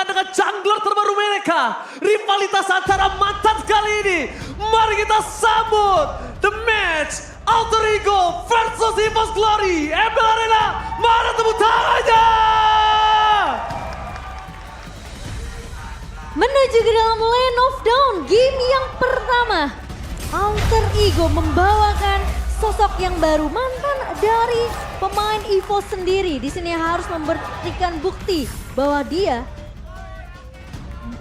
berhadapan dengan jungler terbaru mereka. Rivalitas antara mantan kali ini. Mari kita sambut the match Alter Ego versus EVOS Glory. ML Arena, mana tepuk tangannya? Menuju ke dalam Lane of Dawn, game yang pertama. Alter Ego membawakan sosok yang baru, mantan dari pemain EVOS sendiri. Di sini harus memberikan bukti bahwa dia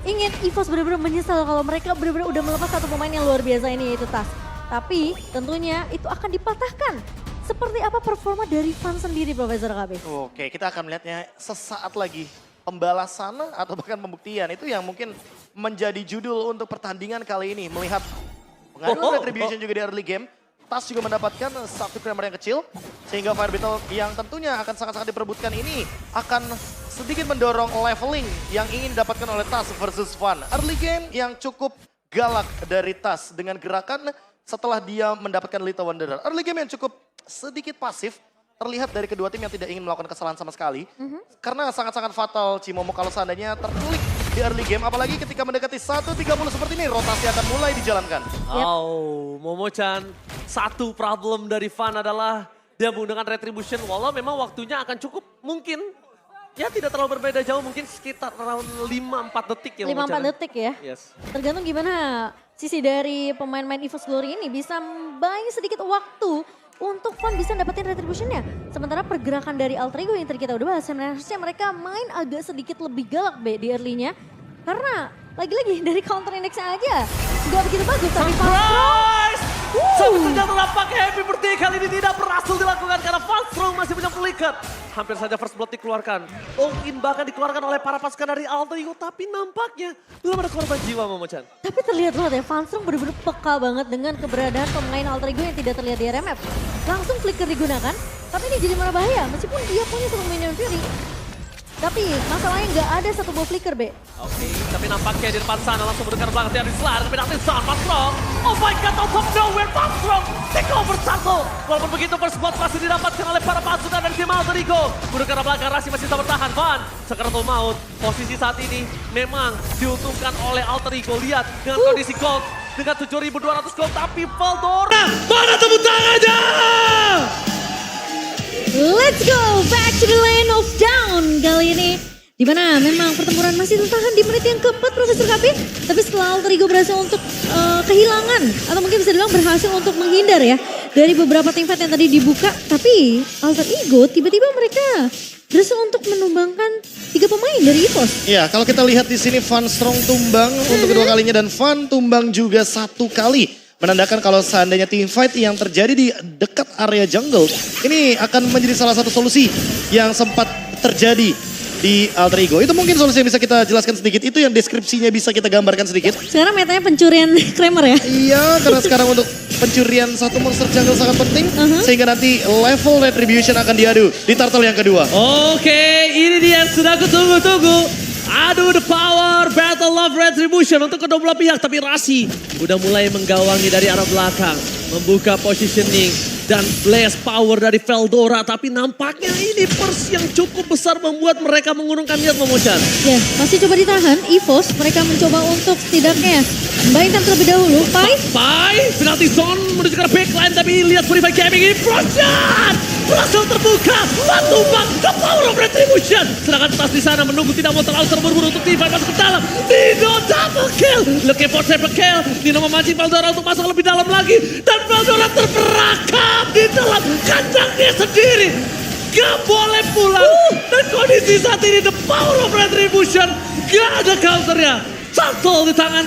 ingin EVOS benar-benar menyesal kalau mereka benar-benar udah melepas satu pemain yang luar biasa ini, yaitu Tas. Tapi tentunya itu akan dipatahkan. Seperti apa performa dari fans sendiri, Profesor KB? Oke, kita akan melihatnya sesaat lagi. Pembalasan atau bahkan pembuktian itu yang mungkin menjadi judul untuk pertandingan kali ini. Melihat pengaruh retribution juga di early game. Tas juga mendapatkan satu kramer yang kecil. Sehingga Fire Battle yang tentunya akan sangat-sangat diperebutkan ini akan sedikit mendorong leveling yang ingin didapatkan oleh Tas versus Fun. Early game yang cukup galak dari Tas dengan gerakan setelah dia mendapatkan Little Wanderer. Early game yang cukup sedikit pasif. Terlihat dari kedua tim yang tidak ingin melakukan kesalahan sama sekali. Karena sangat-sangat fatal Cimomo kalau seandainya terkulik di early game. Apalagi ketika mendekati 1.30 seperti ini, rotasi akan mulai dijalankan. Oh, Momo-chan, satu problem dari Fan adalah dia menggunakan Retribution. Walau memang waktunya akan cukup mungkin. Ya tidak terlalu berbeda jauh, mungkin sekitar around 5-4 detik ya. 5-4 detik ya? Yes. Tergantung gimana sisi dari pemain-pemain EVOS Glory ini bisa membayar sedikit waktu untuk Fun bisa dapetin retributionnya. Sementara pergerakan dari Alter Ego yang tadi kita udah bahas, sebenarnya mereka main agak sedikit lebih galak di early-nya. Karena lagi-lagi dari counter index-nya aja nggak begitu bagus. Tapi Surprise! Sampai ternyata nampaknya happy birthday kali ini tidak berhasil dilakukan karena Funstrong masih punya flicker. Hampir saja first blood dikeluarkan. All-in bahkan dikeluarkan oleh para pasukan dari Alter Ego. Tapi nampaknya belum ada korban jiwa, Momo-chan. Tapi terlihat banget ya, Funstrong bener-bener peka banget dengan keberadaan pemain Alter Ego yang tidak terlihat di RMF. Langsung flicker digunakan, tapi ini jadi malah bahaya meskipun dia punya satu minion fury. Tapi masalahnya nggak ada satu buah flicker, Be. Oke, tapi nampaknya di depan sana langsung mendengar belakang dari Slar. Tapi nanti Slar, Funstrong. Oh my God, out of nowhere, Funstrong. Take over satu. Walaupun begitu, first blood masih didapatkan oleh para pasukan dari tim Alter Ego. Mendengar belakang, Rasi masih bisa bertahan. Van, Sekaratul Maut. Posisi saat ini memang diuntungkan oleh Alter Ego. Lihat dengan kondisi gold. Dengan 7.200 gold, tapi Veldora. Mana tepuk tangannya? Let's go back to the Lane of Dawn kali ini. Dimana memang pertempuran masih tertahan di menit yang keempat, Profesor Kapin. Tapi setelah Alter Ego berhasil untuk kehilangan, atau mungkin bisa dibilang berhasil untuk menghindar ya dari beberapa teamfight yang tadi dibuka. Tapi Alter Ego tiba-tiba mereka berhasil untuk menumbangkan 3 pemain dari EVOS. Ya, kalau kita lihat di sini Funstrong tumbang untuk kedua kalinya dan Fun tumbang juga 1 kali. Menandakan kalau seandainya team fight yang terjadi di dekat area jungle, ini akan menjadi salah satu solusi yang sempat terjadi di Alter Ego. Itu mungkin solusi yang bisa kita jelaskan sedikit, itu yang deskripsinya bisa kita gambarkan sedikit. Sekarang metanya pencurian Kramer ya? Iya, karena sekarang untuk pencurian satu monster jungle sangat penting, sehingga nanti level retribution akan diadu di turtle yang kedua. Oke, ini dia yang sudah aku tunggu-tunggu. Aduh, the power battle of retribution untuk kedua belah pihak. Tapi Rasi udah mulai menggawangi dari arah belakang. Membuka positioning dan blast power dari Veldora. Tapi nampaknya ini burst yang cukup besar membuat mereka mengurungkan niat, Momo-chan. Ya, masih coba ditahan. EVOS mereka mencoba untuk setidaknya membaikkan terlebih dahulu. Pai, penalti zone menuju ke backline. Tapi lihat Purify Gaming ini, Frosjan berhasil terbuka. Tumbang the power of retribution. Sedangkan Tas di sana menunggu tidak mau terlalu terburu-buru untuk Tifa masuk ke dalam. Nino double kill. Looking for triple kill. Nino memancing Veldora untuk masuk lebih dalam lagi. Dan Veldora terperangkap di dalam kandangnya sendiri. Gak boleh pulang. Dan kondisi saat ini the power of retribution. Gak ada counternya. Satu di tangan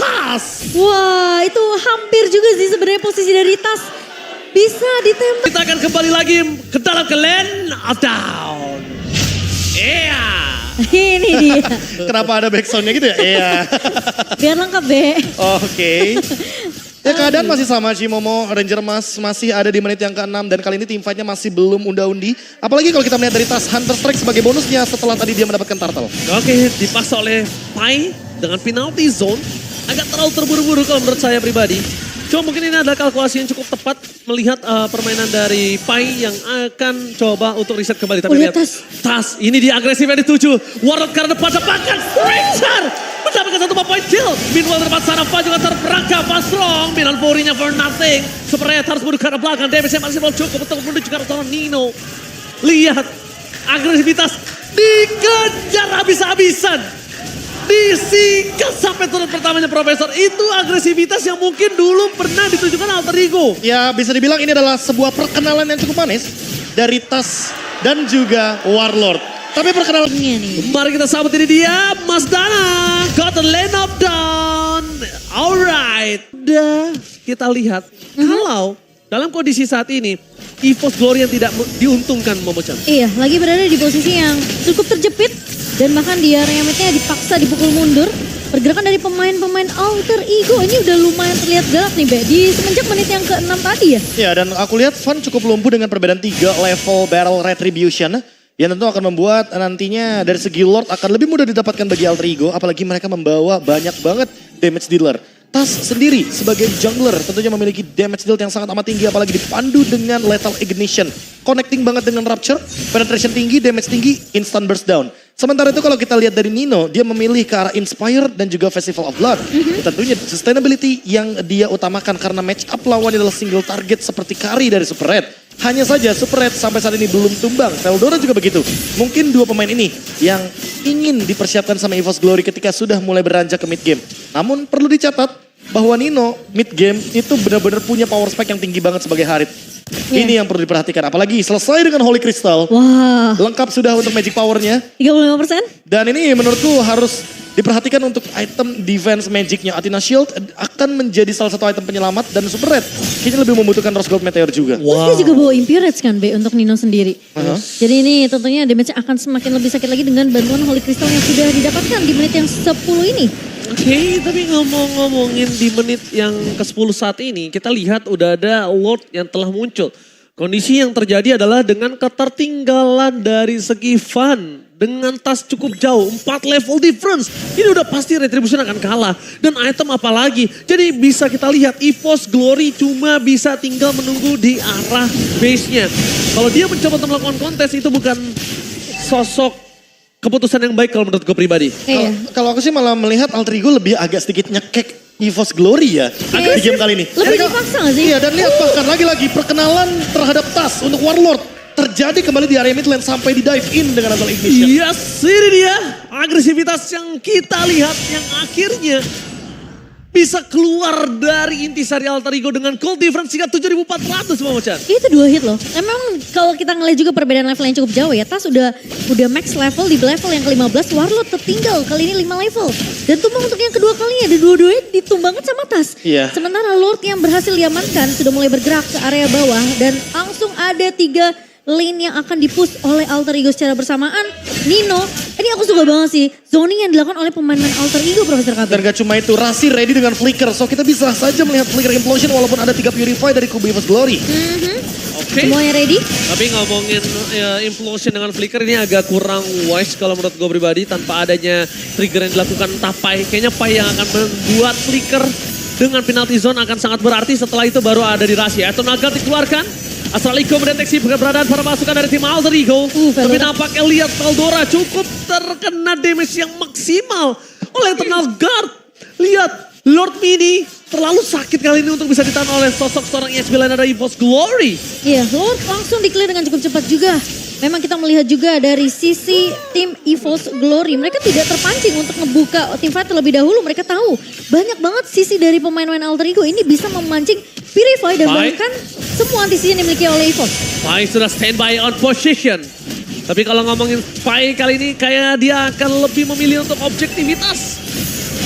Tas. Wah, itu hampir juga sih sebenarnya posisi dari Tas. Bisa ditembak. Kita akan kembali lagi ke dalam ke Lane of Dawn. Iya. Ini dia. Kenapa ada backsoundnya gitu ya? Iya. Biar lengkap, Be. Oke. Ya keadaan masih sama, Cimomo Ranger masih ada di menit yang ke-6 dan kali ini team fight-nya masih belum unda-undi. Apalagi kalau kita melihat dari Tas Hunter Strike sebagai bonusnya setelah tadi dia mendapatkan turtle. Oke, dipaksa oleh Pai dengan penalty zone. Agak terlalu terburu-buru kalau menurut saya pribadi. Cuma mungkin ini adalah kalkulasi yang cukup tepat melihat permainan dari Pai yang akan coba untuk reset kembali. Tapi lihat lihat Tas, ini dia agresifnya dituju. Warlord karena depan bahkan Stranger mendapatkan 1 poin kill. Meanwhile depan sana Fa juga terperangkap. Fa strong, Milan Furinya for nothing. Sepertinya harus mundur ke arah belakang. Damage-nya masih belum cukup untuk menuju ke arah seorang Nino. Lihat, agresivitas dikejar habis-habisan. Disingkat sampai turun pertamanya Profesor. Itu agresivitas yang mungkin dulu pernah ditunjukkan Alter Ego. Ya bisa dibilang ini adalah sebuah perkenalan yang cukup manis dari Tas dan juga Warlord. Tapi perkenalan nih. Mari kita sambut ini dia, Mas Dana. Got the lane of down. Alright. Udah kita lihat kalau dalam kondisi saat ini EVOS Glory yang tidak diuntungkan Momo-chan. Iya, lagi berada di posisi yang cukup terjepit. Dan bahkan di area mid-nya dipaksa dipukul mundur. Pergerakan dari pemain-pemain Alter Ego ini udah lumayan terlihat galak nih, Be. Di semenjak menit yang ke-6 tadi ya. Ya, dan aku lihat Fan cukup lumpuh dengan perbedaan 3 level Barrel Retribution. Yang tentu akan membuat nantinya dari segi Lord akan lebih mudah didapatkan bagi Alter Ego. Apalagi mereka membawa banyak banget damage dealer. Tas sendiri sebagai jungler tentunya memiliki damage deal yang sangat amat tinggi. Apalagi dipandu dengan Lethal Ignition. Connecting banget dengan Rupture, penetration tinggi, damage tinggi, instant burst down. Sementara itu kalau kita lihat dari Nino, dia memilih ke arah Inspire dan juga Festival of Blood. Tentunya sustainability yang dia utamakan karena match up lawannya adalah single target seperti Kari dari Super Red. Hanya saja Super Red sampai saat ini belum tumbang. Veldora juga begitu. Mungkin 2 pemain ini yang ingin dipersiapkan sama EVOS Glory ketika sudah mulai beranjak ke mid game. Namun perlu dicatat bahwa Nino mid game itu benar-benar punya power spike yang tinggi banget sebagai Harit. Ini yang perlu diperhatikan. Apalagi selesai dengan Holy Crystal. Wah. Lengkap sudah untuk magic powernya. 35%. Dan ini menurutku harus diperhatikan untuk item defense magicnya. Athena Shield akan menjadi salah satu item penyelamat. Dan Super Red kayaknya lebih membutuhkan Rose Gold Meteor juga. Terus dia juga bawa Impurage kan, Be, untuk Nino sendiri. Jadi ini tentunya damage akan semakin lebih sakit lagi dengan bantuan Holy Crystal yang sudah didapatkan di menit yang 10 ini. Oke, tapi ngomongin di menit yang ke-10 saat ini, kita lihat udah ada Lord yang telah muncul. Kondisi yang terjadi adalah dengan ketertinggalan dari segi Fan. Dengan Tas cukup jauh, 4 level difference. Ini udah pasti Retribution akan kalah. Dan item apalagi. Jadi bisa kita lihat EVOS Glory cuma bisa tinggal menunggu di arah base-nya. Kalau dia mencoba untuk melakukan kontes itu bukan sosok keputusan yang baik kalau menurut gue pribadi. Iya. Kalau aku sih malah melihat Alter Ego lebih agak sedikit nyekek EVOS Glory ya. Di game kali ini. Lebih dipaksa gak sih? Iya, dan lihat bahkan lagi-lagi perkenalan terhadap Tas untuk Warlord terjadi kembali di area mid lane sampai di dive in dengan Lethal Ignition. Yes, ini dia agresivitas yang kita lihat yang akhirnya bisa keluar dari intisari Alter Ego dengan gold difference hingga 7.400 Momo-chan. Itu 2 hit loh. Emang kalau kita ngeliat juga perbedaan level yang cukup jauh ya. Tas udah max level di level yang ke-15. Warlord tertinggal kali ini 5 level. Dan tumbang untuk yang kedua kalinya. Dan dua-duanya ditumbangkan sama Tas. Iya. Sementara Lord yang berhasil diamankan sudah mulai bergerak ke area bawah. Dan langsung ada 3 lane yang akan dipush oleh Alter Ego secara bersamaan. Nino, ini aku suka banget sih. Zoning yang dilakukan oleh pemain Alter Ego, Profesor KB. Dan gak cuma itu, Rasi ready dengan Flicker. So kita bisa saja melihat Flicker Implosion walaupun ada 3 Purify dari kubu EVOS Glory. Oke. Semuanya ready? Tapi ngomongin Implosion dengan Flicker ini agak kurang wise kalau menurut gue pribadi. Tanpa adanya trigger yang dilakukan entah Pai. Kayaknya Pai yang akan membuat Flicker dengan penalty zone akan sangat berarti. Setelah itu baru ada di Rasi. Atau Naga dikeluarkan. Astral Ego mendeteksi keberadaan para pasukan dari tim Alter Ego. Tapi nampaknya lihat Veldora cukup terkena damage yang maksimal oleh Eternal Guard. Lihat Lord Mini terlalu sakit kali ini untuk bisa ditahan oleh sosok seorang EXP lain ada EVOS Glory. Iya, Lord langsung di-clear dengan cukup cepat juga. Memang kita melihat juga dari sisi tim EVOS Glory. Mereka tidak terpancing untuk ngebuka tim fight terlebih dahulu. Mereka tahu banyak banget sisi dari pemain-pemain Alter Ego ini bisa memancing Purify dan bahkan semua antisi yang dimiliki oleh EVOS. Pai sudah standby on position. Tapi kalau ngomongin Pai kali ini kayak dia akan lebih memilih untuk objektivitas.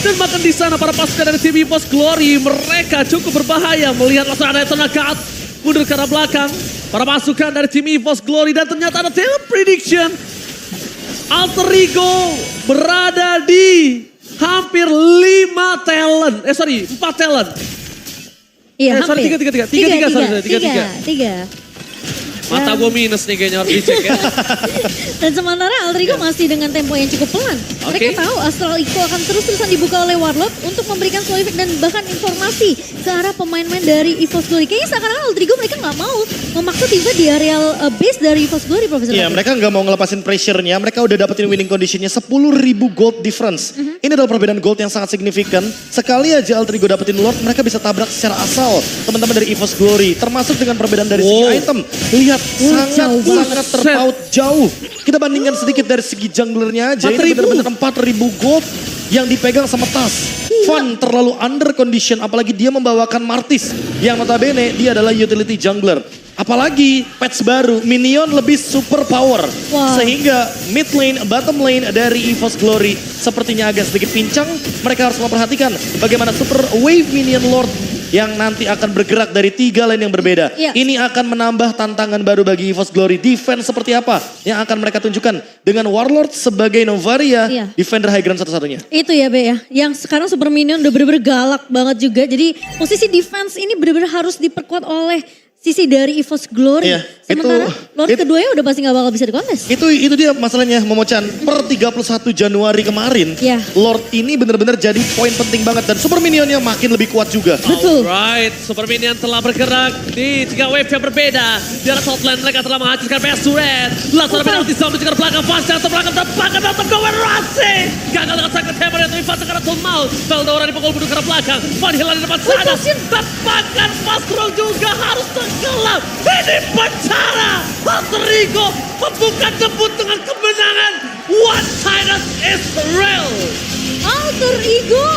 Dan bahkan di sana para pasukan dari tim EVOS Glory mereka cukup berbahaya melihat langsung ada Eternal Guard mundur ke arah belakang. Para pasukan dari tim EVOS Glory dan ternyata ada talent prediction. Alter Ego berada di hampir 5 talent. 4 talent. Iya, sorry, hampir. 3. Tiga. Mata gue minus nih kayaknya harus dicek ya. Dan sementara Alter Ego masih dengan tempo yang cukup pelan. Mereka Oke. tahu Astral Echo akan terus-terusan dibuka oleh Warlord untuk memberikan slow effect dan bahkan informasi ke arah pemain-pemain dari EVOS Glory. Kayaknya seakan-akan Alter Ego mereka nggak mau memaksa tiba di areal base dari EVOS Glory, Profesor. Iya, Kapil. mereka nggak mau ngelepasin pressure-nya. Mereka udah dapetin winning condition-nya 10.000 gold difference. Ini adalah perbedaan gold yang sangat signifikan. Sekali aja Alter Ego dapetin Lord, mereka bisa tabrak secara asal teman-teman dari EVOS Glory. Termasuk dengan perbedaan dari segi Wow. item. Lihat, jauh sangat terpaut jauh. Kita bandingkan sedikit dari segi junglernya aja. Ini 4.000. benar-benar 4.000 gold yang dipegang sama Tas. Fun terlalu under condition, apalagi dia membawakan Martis. Yang notabene dia adalah utility jungler. Apalagi patch baru, minion lebih super power. Wow. Sehingga mid lane, bottom lane dari EVOS Glory sepertinya agak sedikit pincang. Mereka harus memperhatikan bagaimana super wave minion lord yang nanti akan bergerak dari 3 lane yang berbeda. Iya. Ini akan menambah tantangan baru bagi EVOS Glory. Defense seperti apa yang akan mereka tunjukkan dengan Warlord sebagai Novaria, Iya. defender high ground satu-satunya. Itu ya Be ya, yang sekarang Super Minion udah bener-bener galak banget juga. Jadi posisi defense ini bener-bener harus diperkuat oleh sisi dari EVOS Glory. Iya, Sementara Lord itu- keduanya udah pasti gak bakal bisa dikontes. Itu dia masalahnya Momochan. Per 31 Januari kemarin, Iya. Lord ini benar-benar jadi poin penting banget. Dan super minionnya makin lebih kuat juga. Betul. Alright, Super Minion telah bergerak di 3 wave yang berbeda. Di arah top lane mereka telah menghancurkan PS Turret. Langsung ada penalti sound menuju ke belakang. Fast yang terbelakang terbakar datang Gowen Rossi. Gagal dengan sangat hebat yang tapi Fast sekarang Maul. Felda orang dipukul menuju ke arah belakang. Van Hill di depan sana. Tepakan Fast Roll juga harus tenggelam. Ini pencara. Alter Ego membuka debut dengan kemenangan. One Titus Israel. Alter Ego